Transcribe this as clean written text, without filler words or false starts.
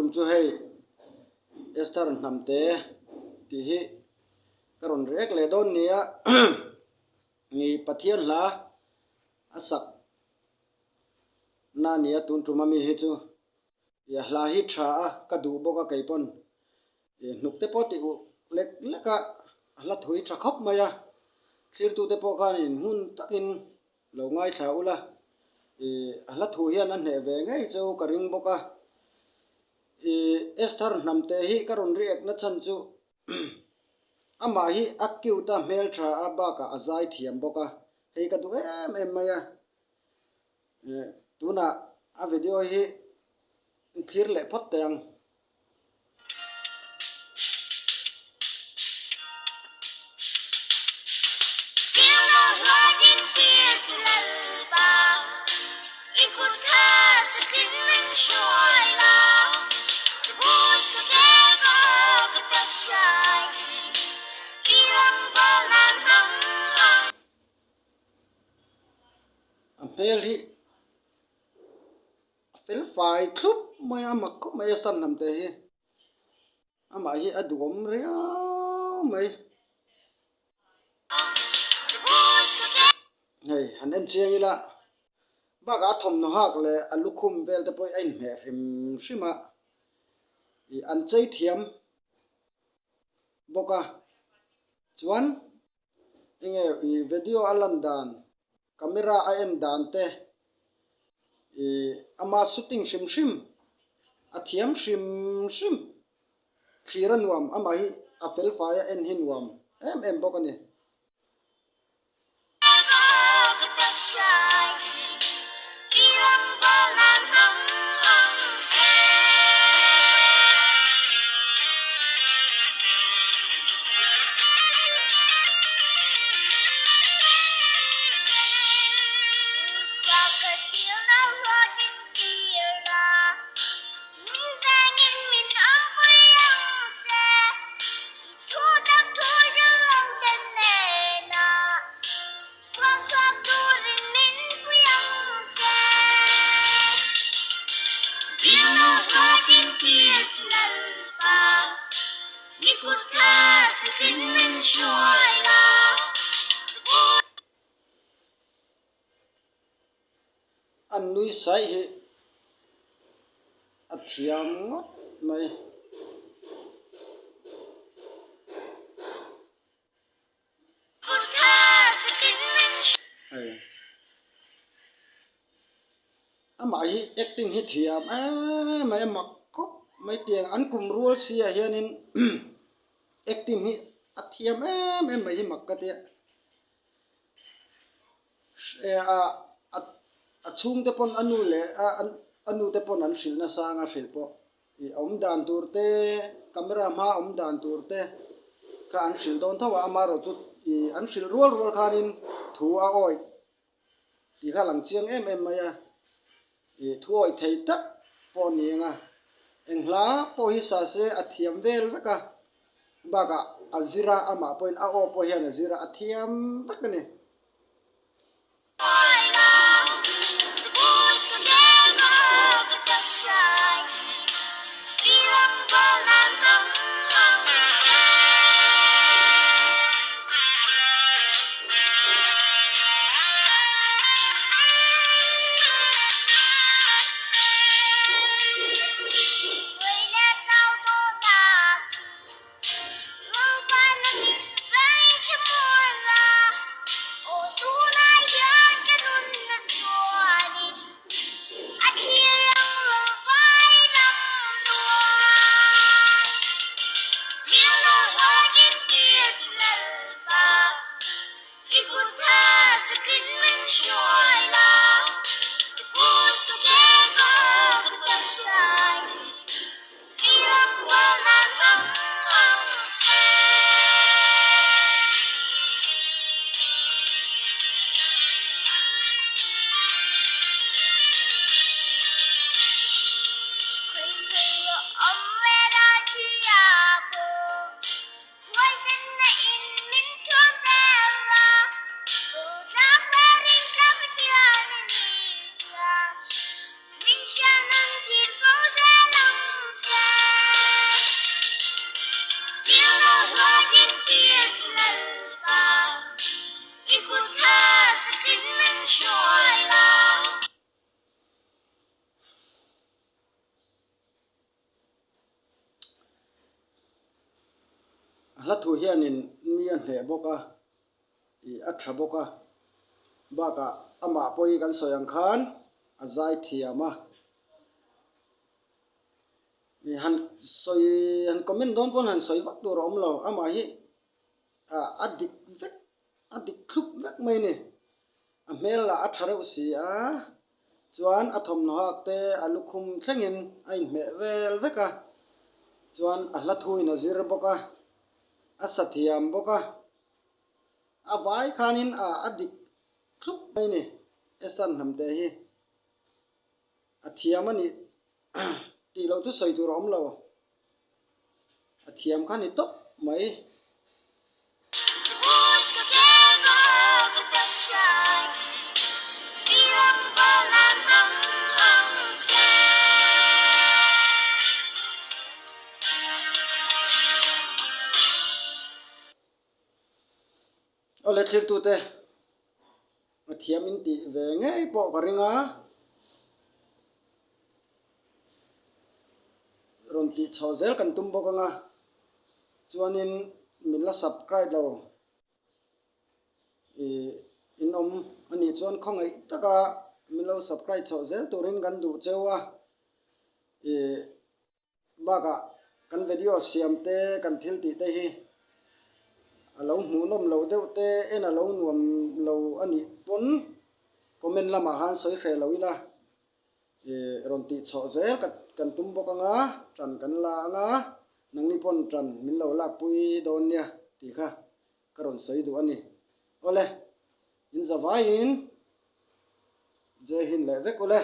tum chu hei Esther-Hnamte ti hi karon rek le don nia ngi pathian hla asak na nia tun tumami hi chu ya hla hi tha a ka du boka kaipon nukte po ti u lek leka hla thui tha khop maya thlir tu te po kan in hun takin lo ngai thla ula hla thu hian an hne ve ngei chu ka ring boka Esther-Hnamte hi karon riek na chan chu ama hi akiu ta mel tha a ba ka azai thiam boka hei ka du em maya tuna a video hi thlir le phot teng mel hi fel fai thup maya mak ko maya Esther-Hnamte hi ama hi aduom ria mai hei han en chiang ila ba ga thom no hak le alukhum vel te poi ein hme rim shima I an chei thiam boka chuan inge video alan dan camera a en dan te ama shooting shim shim a thiam shim shim thira nuam ama hi a fel fai a en hin nuam em boka ni an nui sai hi a thiam ngot mai ama hi acting hi thiam mai mak ko mai tiang an kum rual sia hianin acting hi a thiam em mai hi mak ka te a chung te pon anu le anu te pon an shil na sanga shil po I om dan turte camera ma om dan turte ka an shil don thawa amaro chu an shil rual khanin thu a oi ti khalang chiang em maya thu oi thei tak po ninga engla po hi sa se a thiam vel veka baga azira ama point a o po hian azira a thiam vek ni hla thu hianin mi an hne boka I atha boka baka ama poi kan soyang khan azai thiama han soi han comment don pon han soi vak tur om lo ama hi adik khlup vek mai ni a mel la athare usi a chuan athom no hak te alukhum thlengin a in me vel veka chuan a hla thuin a zir boka a sathiam boka a vai khanin adik khlup mai ni Esther-Hnamte hi a thiam ani ti lo chu soi tur om lo a thiam khan ni top mai Hlawhtlintirtu te a thiam in ti ve ngei po karinga ron ti chhozel kan tum boka nga chuanin min la subscribe lo in om ani chuan khongai taka min lo subscribe chhozel turin kan du chewa baka kan video siam te kan thil ti te hi alo hmu nom lo deuh te en alo nuam lo ani pon comment lama han soi hre lo ila ron ti chhozel kan tum boka nga tran kan la anga nangni pon tran min lo lak pui don nia ti kha karon soi du ani ole in zawain je hin le vek ole